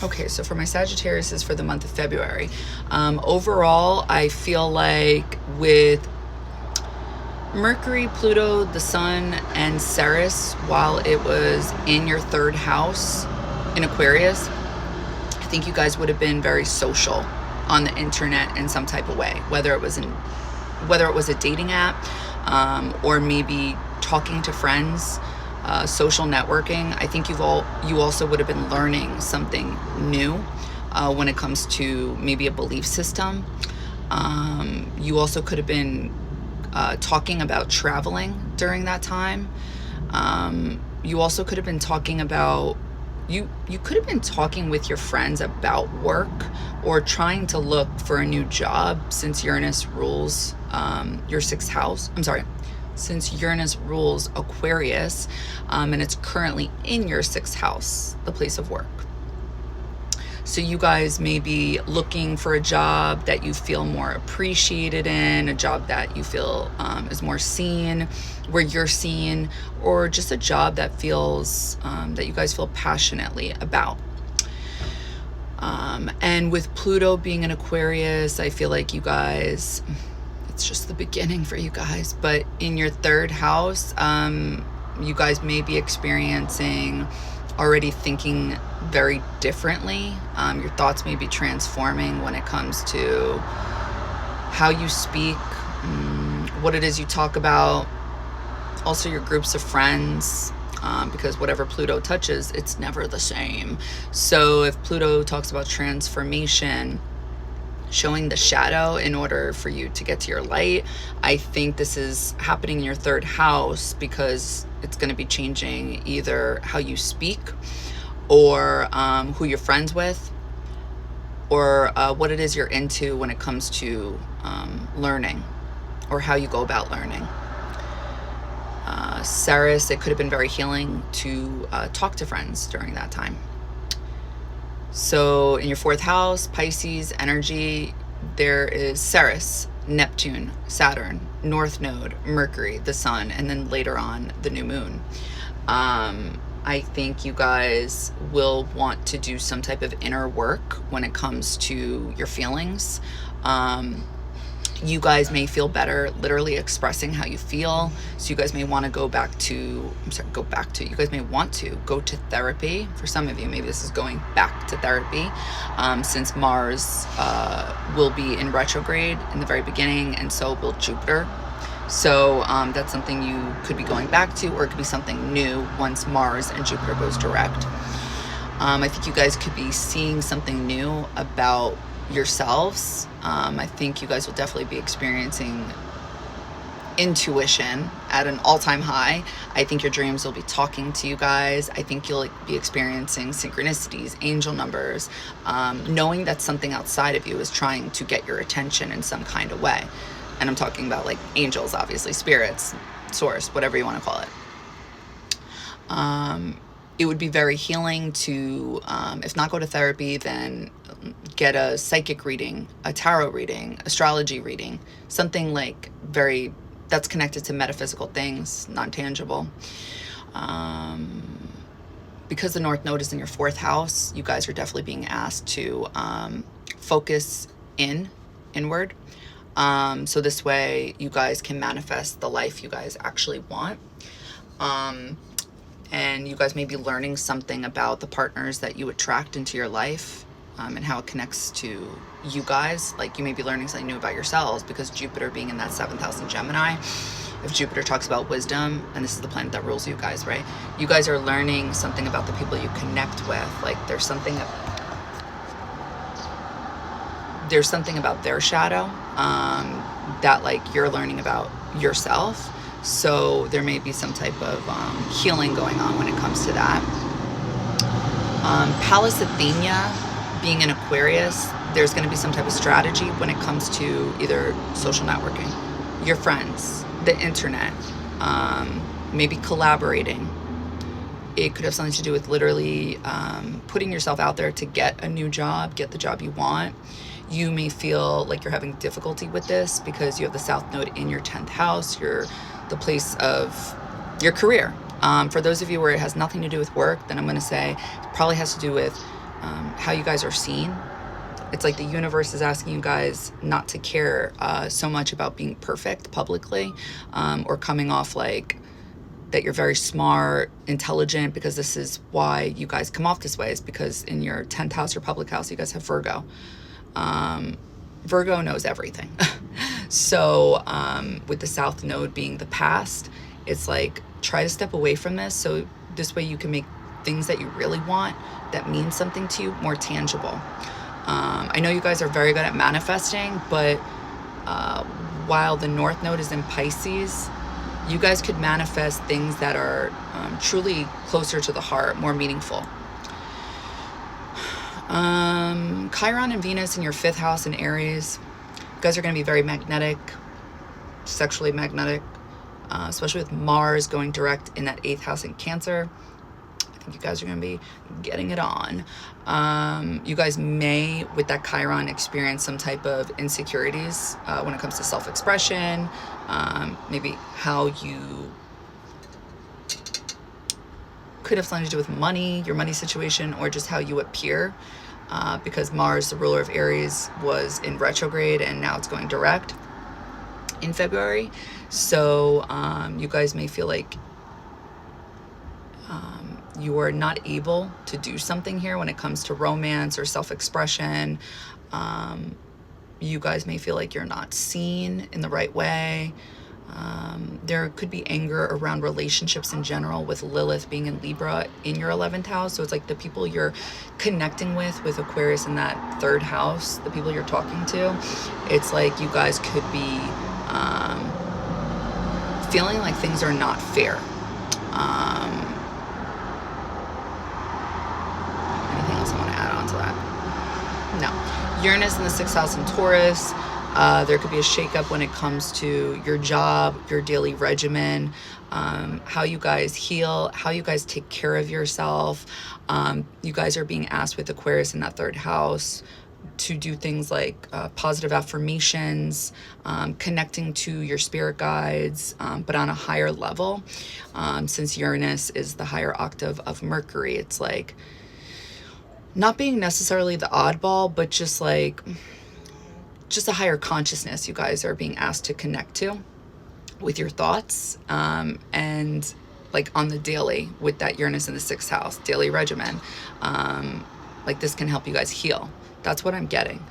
Okay, so for my Sagittarius is for the month of February. Overall, I feel like with Mercury, Pluto, the Sun, and Ceres, while it was in your third house in Aquarius, I think you guys would have been very social on the internet in some type of way, whether it was a dating app, or maybe talking to friends, social networking. I think you also would have been learning something new when it comes to maybe a belief system. You also could have been talking about traveling during that time. You also could have been talking about, you could have been talking with your friends about work or trying to look for a new job, since Uranus rules your sixth house. I'm sorry, since Uranus rules Aquarius, and it's currently in your sixth house, the place of work. So you guys may be looking for a job that you feel more appreciated in, a job that you feel is more seen, where you're seen, or just a job that feels, that you guys feel passionately about. And with Pluto being in Aquarius, I feel like you guys, it's just the beginning for you guys, but in your third house, you guys may be experiencing already thinking very differently. Your thoughts may be transforming when it comes to how you speak, what it is you talk about, also your groups of friends, because whatever Pluto touches, it's never the same. So if Pluto talks about transformation, showing the shadow in order for you to get to your light, I think this is happening in your third house, because it's going to be changing either how you speak, or who you're friends with, or what it is you're into when it comes to learning, or how you go about learning. Ceres, it could have been very healing to talk to friends during that time. So in your fourth house, Pisces energy, there is Ceres, Neptune, Saturn, North Node, Mercury, the Sun, and then later on the new moon. I think you guys will want to do some type of inner work when it comes to your feelings. You guys may feel better literally expressing how you feel. So you guys may want to you guys may want to go to therapy. For some of you, maybe this is going back to therapy, since Mars will be in retrograde in the very beginning, and so will Jupiter. So that's something you could be going back to, or it could be something new once Mars and Jupiter goes direct. I think you guys could be seeing something new about yourselves. I think you guys will definitely be experiencing intuition at an all-time high. I think your dreams will be talking to you guys. I think you'll be experiencing synchronicities, angel numbers, knowing that something outside of you is trying to get your attention in some kind of way. And I'm talking about like angels, obviously, spirits, source, whatever you want to call it. It would be very healing to, if not go to therapy, then get a psychic reading, a tarot reading, astrology reading, something like that's connected to metaphysical things, non-tangible. Because the North Node is in your fourth house, you guys are definitely being asked to focus inward. So this way you guys can manifest the life you guys actually want. And you guys may be learning something about the partners that you attract into your life, and how it connects to you guys. Like you may be learning something new about yourselves, because Jupiter being in that seventh house in Gemini, if Jupiter talks about wisdom, and this is the planet that rules you guys, right? You guys are learning something about the people you connect with. Like there's something about their shadow that like you're learning about yourself. So there may be some type of healing going on when it comes to that. Pallas Athena being in Aquarius, there's going to be some type of strategy when it comes to either social networking, your friends, the internet, maybe collaborating. It could have something to do with literally putting yourself out there to get a new job, get the job you want. You may feel like you're having difficulty with this because you have the South Node in your 10th house, the place of your career. For those of you where it has nothing to do with work, then I'm going to say it probably has to do with how you guys are seen. It's like the universe is asking you guys not to care so much about being perfect publicly, or coming off like that you're very smart, intelligent, because this is why you guys come off this way, is because in your 10th house, your public house, you guys have Virgo. Virgo knows everything. So with the South Node being the past, it's like, try to step away from this, so this way you can make things that you really want, that mean something to you, more tangible. I know you guys are very good at manifesting, but while the North Node is in Pisces, you guys could manifest things that are truly closer to the heart, more meaningful. Chiron and Venus in your 5th house in Aries. You guys are going to be very magnetic, sexually magnetic, especially with Mars going direct in that 8th house in Cancer. I think you guys are going to be getting it on. You guys may, with that Chiron, experience some type of insecurities when it comes to self-expression, maybe how you could have something to do with money, your money situation, or just how you appear, because Mars, the ruler of Aries, was in retrograde and now it's going direct in February. So you guys may feel like you are not able to do something here when it comes to romance or self-expression. You guys may feel like you're not seen in the right way. There could be anger around relationships in general, with Lilith being in Libra in your 11th house. So it's like the people you're connecting with Aquarius in that 3rd house, the people you're talking to, it's like you guys could be feeling like things are not fair. Anything else I want to add on to that? No. Uranus in the 6th house in Taurus. There could be a shakeup when it comes to your job, your daily regimen, how you guys heal, how you guys take care of yourself. You guys are being asked with Aquarius in that 3rd house to do things like positive affirmations, connecting to your spirit guides, but on a higher level. Since Uranus is the higher octave of Mercury, it's like not being necessarily the oddball, but just like a higher consciousness you guys are being asked to connect to with your thoughts, and like on the daily with that Uranus in the 6th house daily regimen. Like this can help you guys heal. That's what I'm getting.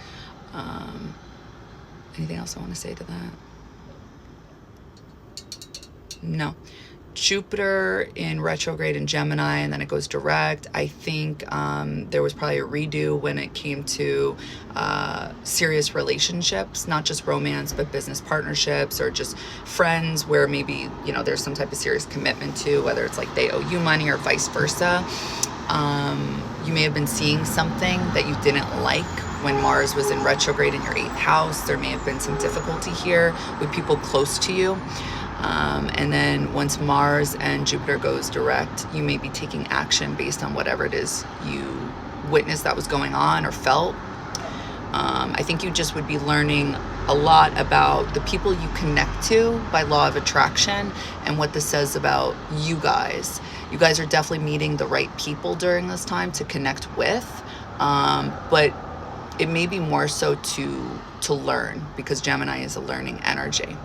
Anything else I want to say to that? No. Jupiter in retrograde in Gemini, and then it goes direct. I think there was probably a redo when it came to serious relationships, not just romance, but business partnerships or just friends where maybe, you know, there's some type of serious commitment to, whether it's like they owe you money or vice versa. You may have been seeing something that you didn't like when Mars was in retrograde in your 8th house. There may have been some difficulty here with people close to you. And then once Mars and Jupiter goes direct, you may be taking action based on whatever it is you witnessed that was going on or felt. I think you just would be learning a lot about the people you connect to by law of attraction and what this says about you guys. You guys are definitely meeting the right people during this time to connect with, but it may be more so to learn, because Gemini is a learning energy.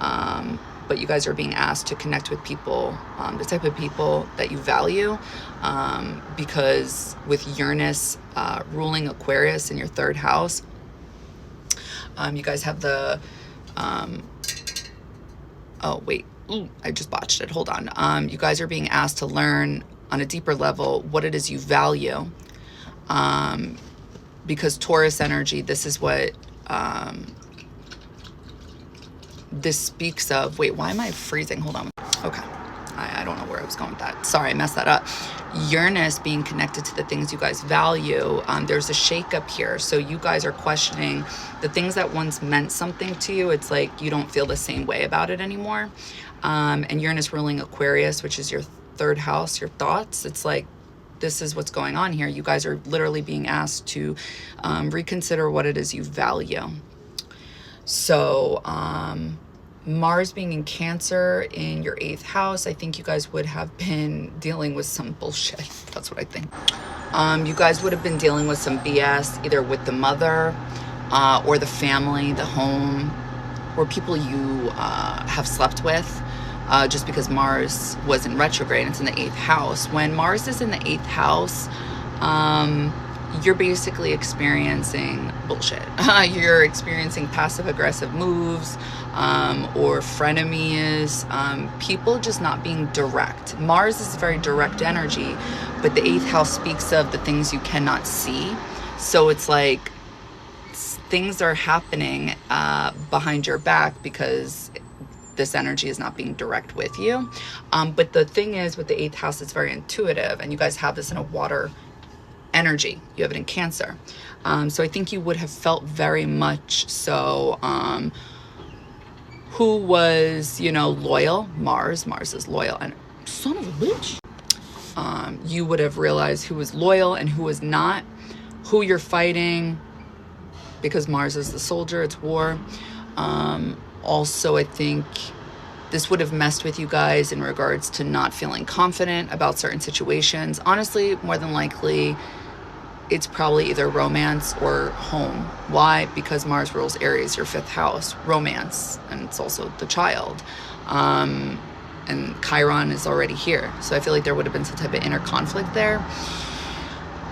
But you guys are being asked to connect with people, the type of people that you value, because with Uranus ruling Aquarius in your 3rd house, you guys have the, oh wait, I just botched it, hold on. You guys are being asked to learn on a deeper level what it is you value, because Taurus energy, this is what, this speaks of. Wait, why am I freezing? Hold on. Okay. I don't know where I was going with that. Sorry, I messed that up. Uranus being connected to the things you guys value. There's a shakeup here. So you guys are questioning the things that once meant something to you. It's like you don't feel the same way about it anymore. And Uranus ruling Aquarius, which is your 3rd house, your thoughts. It's like, this is what's going on here. You guys are literally being asked to reconsider what it is you value. So, Mars being in Cancer in your 8th house, I think you guys would have been dealing with some bullshit. That's what I think. You guys would have been dealing with some BS, either with the mother or the family, the home, or people you have slept with, just because Mars was in retrograde. It's in the 8th house. When Mars is in the 8th house, you're basically experiencing bullshit. You're experiencing passive-aggressive moves, or frenemies, people just not being direct. Mars is very direct energy, but the 8th house speaks of the things you cannot see. So it's like things are happening behind your back because this energy is not being direct with you. But the thing is, with the 8th house, it's very intuitive, and you guys have this in a water energy. You have it in Cancer. So I think you would have felt very much so who was, you know, loyal. Mars is loyal, and son of a bitch. You would have realized who was loyal and who was not, who you're fighting, because Mars is the soldier, it's war. Also, I think this would have messed with you guys in regards to not feeling confident about certain situations. Honestly, more than likely, it's probably either romance or home. Why? Because Mars rules Aries, your 5th house, romance, and it's also the child. And Chiron is already here. So I feel like there would have been some type of inner conflict there.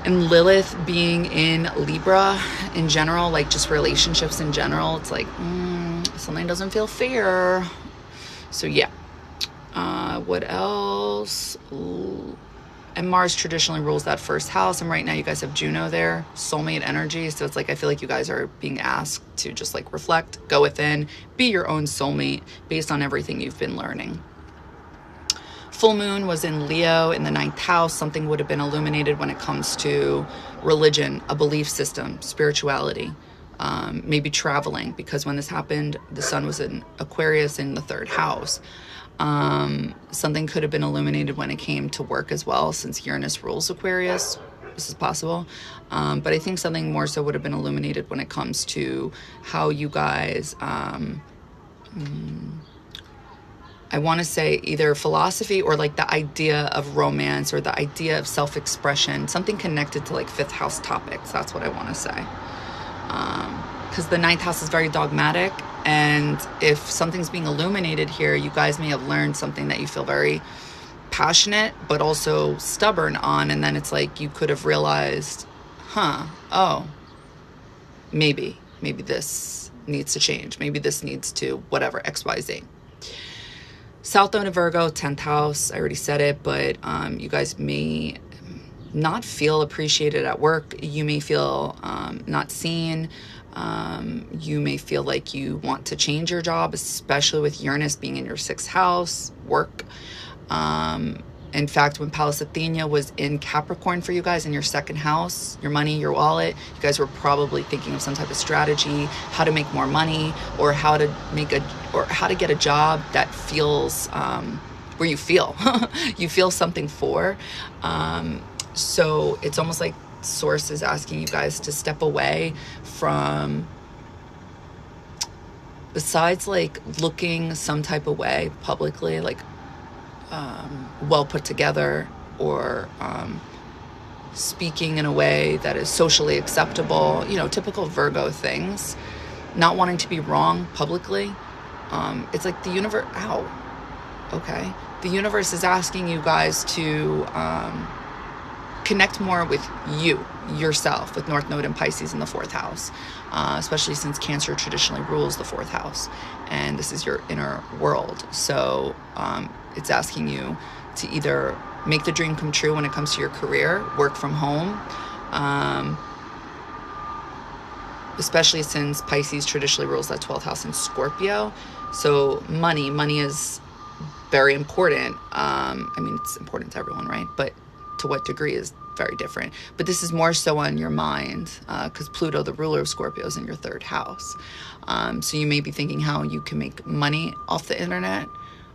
And Lilith being in Libra in general, like just relationships in general, it's like, something doesn't feel fair. So yeah. What else? And Mars traditionally rules that 1st house, and right now you guys have Juno there, soulmate energy. So it's like, I feel like you guys are being asked to just like reflect, go within, be your own soulmate based on everything you've been learning. Full moon was in Leo in the 9th house. Something would have been illuminated when it comes to religion, a belief system, spirituality, maybe traveling, because when this happened, the sun was in Aquarius in the 3rd house. Something could have been illuminated when it came to work as well, since Uranus rules Aquarius. This is possible. But I think something more so would have been illuminated when it comes to how you guys, I want to say either philosophy or like the idea of romance or the idea of self-expression, something connected to like 5th house topics. That's what I want to say. Because the 9th house is very dogmatic. And if something's being illuminated here, you guys may have learned something that you feel very passionate, but also stubborn on. And then it's like you could have realized, oh, maybe this needs to change. Maybe this needs to whatever, XYZ. South Node of Virgo, 10th house. I already said it, but you guys may not feel appreciated at work. You may feel not seen. You may feel like you want to change your job, especially with Uranus being in your 6th house, work. In fact, when Pallas Athena was in Capricorn for you guys in your 2nd house, your money, your wallet, you guys were probably thinking of some type of strategy, how to make more money, or how to get a job that feels where you feel you feel something for. So it's almost like Source is asking you guys to step away from, besides like looking some type of way publicly, like well put together, or speaking in a way that is socially acceptable, you know, typical Virgo things, not wanting to be wrong publicly. It's like the universe, okay, the universe is asking you guys to connect more with yourself, with North Node and Pisces in the 4th house, especially since Cancer traditionally rules the 4th house, and this is your inner world. So it's asking you to either make the dream come true when it comes to your career, work from home, especially since Pisces traditionally rules that 12th house in Scorpio. So money is very important. I mean, it's important to everyone, right? But to what degree is very different. But this is more so on your mind, because Pluto, the ruler of Scorpio, is in your 3rd house. So you may be thinking how you can make money off the internet,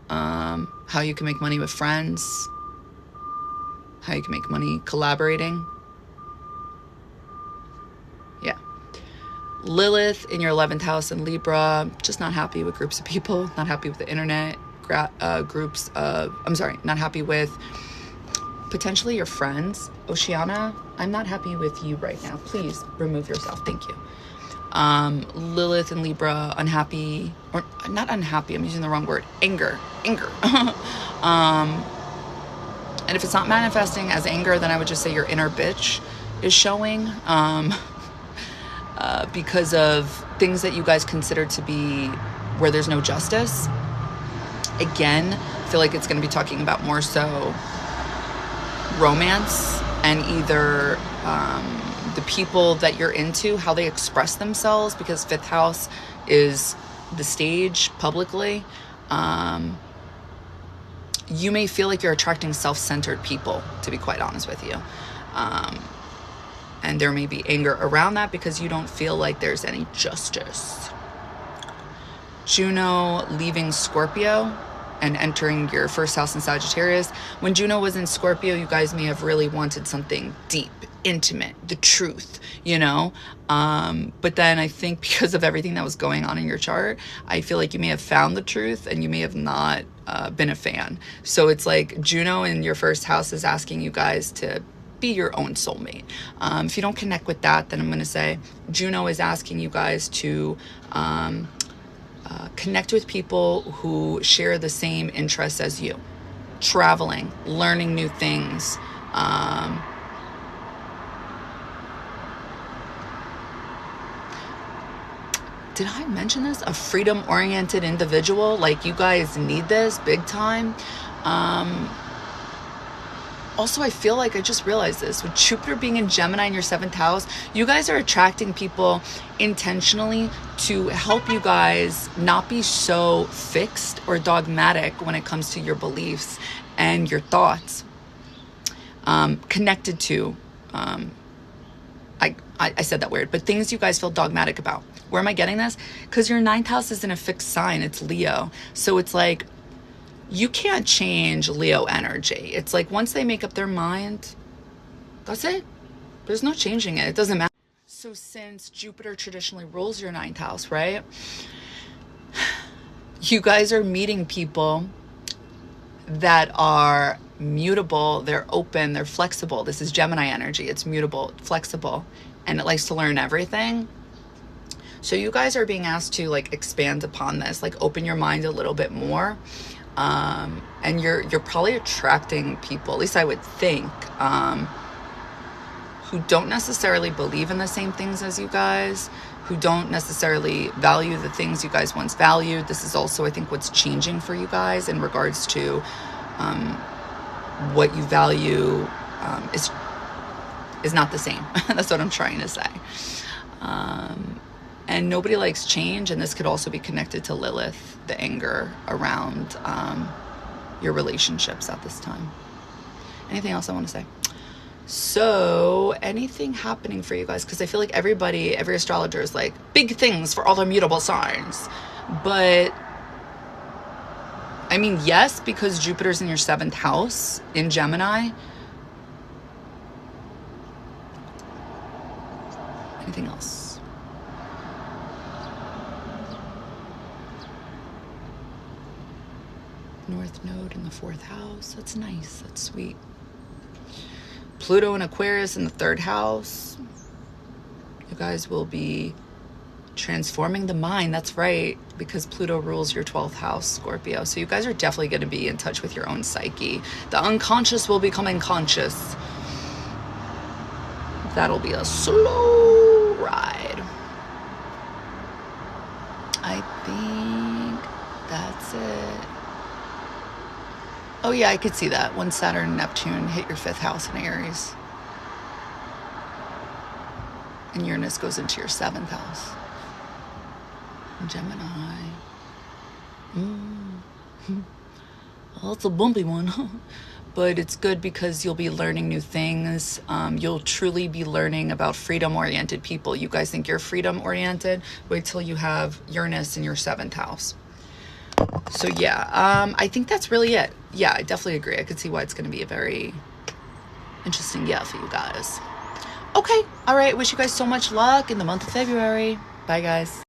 how you can make money with friends, how you can make money collaborating. Yeah. Lilith in your 11th house in Libra, just not happy with groups of people, not happy with the internet, not happy with potentially your friends. Oceana, I'm not happy with you right now. Please remove yourself. Thank you. Lilith and Libra, unhappy, or not unhappy, I'm using the wrong word, anger. And if it's not manifesting as anger, then I would just say your inner bitch is showing, because of things that you guys consider to be where there's no justice. Again, I feel like it's going to be talking about more so romance and either, the people that you're into, how they express themselves, because 5th house is the stage publicly. You may feel like you're attracting self-centered people, to be quite honest with you. And there may be anger around that because you don't feel like there's any justice. Juno leaving Scorpio and entering your 1st house in Sagittarius. When Juno was in Scorpio, you guys may have really wanted something deep, intimate, the truth, you know? But then I think because of everything that was going on in your chart, I feel like you may have found the truth and you may have not been a fan. So it's like Juno in your 1st house is asking you guys to be your own soulmate. If you don't connect with that, then I'm going to say Juno is asking you guys to connect with people who share the same interests as you. Traveling, learning new things, did I mention this? A freedom-oriented individual. Like, you guys need this big time. Also, I feel like I just realized this. With Jupiter being in Gemini in your 7th house, you guys are attracting people intentionally to help you guys not be so fixed or dogmatic when it comes to your beliefs and your thoughts. Connected to, I said that weird, but things you guys feel dogmatic about. Where am I getting this? Because your 9th house is in a fixed sign. It's Leo. So it's like, you can't change Leo energy. It's like once they make up their mind, that's it. There's no changing it. It doesn't matter. So since Jupiter traditionally rules your 9th house, right? You guys are meeting people that are mutable. They're open. They're flexible. This is Gemini energy. It's mutable, flexible, and it likes to learn everything. So you guys are being asked to like expand upon this, like open your mind a little bit more. And you're probably attracting people, at least I would think, who don't necessarily believe in the same things as you guys, who don't necessarily value the things you guys once valued. This is also, I think, what's changing for you guys in regards to what you value is not the same. That's what I'm trying to say. And nobody likes change, and this could also be connected to Lilith, the anger around your relationships at this time. Anything else I want to say? So, anything happening for you guys? Because I feel like every astrologer is like, big things for all the mutable signs. But, I mean, yes, because Jupiter's in your 7th house in Gemini. Anything else? North node in the 4th house. That's nice. That's sweet. Pluto and Aquarius in the 3rd house. You guys will be transforming the mind. That's right, because Pluto rules your 12th house, Scorpio. So you guys are definitely going to be in touch with your own psyche. The unconscious will become conscious. That'll be a slow ride. I think that's it. Oh yeah, I could see that when Saturn and Neptune hit your 5th house in Aries. And Uranus goes into your 7th house. Gemini. Well, it's a bumpy one. But it's good because you'll be learning new things. You'll truly be learning about freedom-oriented people. You guys think you're freedom-oriented? Wait till you have Uranus in your 7th house. So yeah, I think that's really it. Yeah, I definitely agree. I could see why it's going to be a very interesting year for you guys. Okay, all right. Wish you guys so much luck in the month of February. Bye, guys.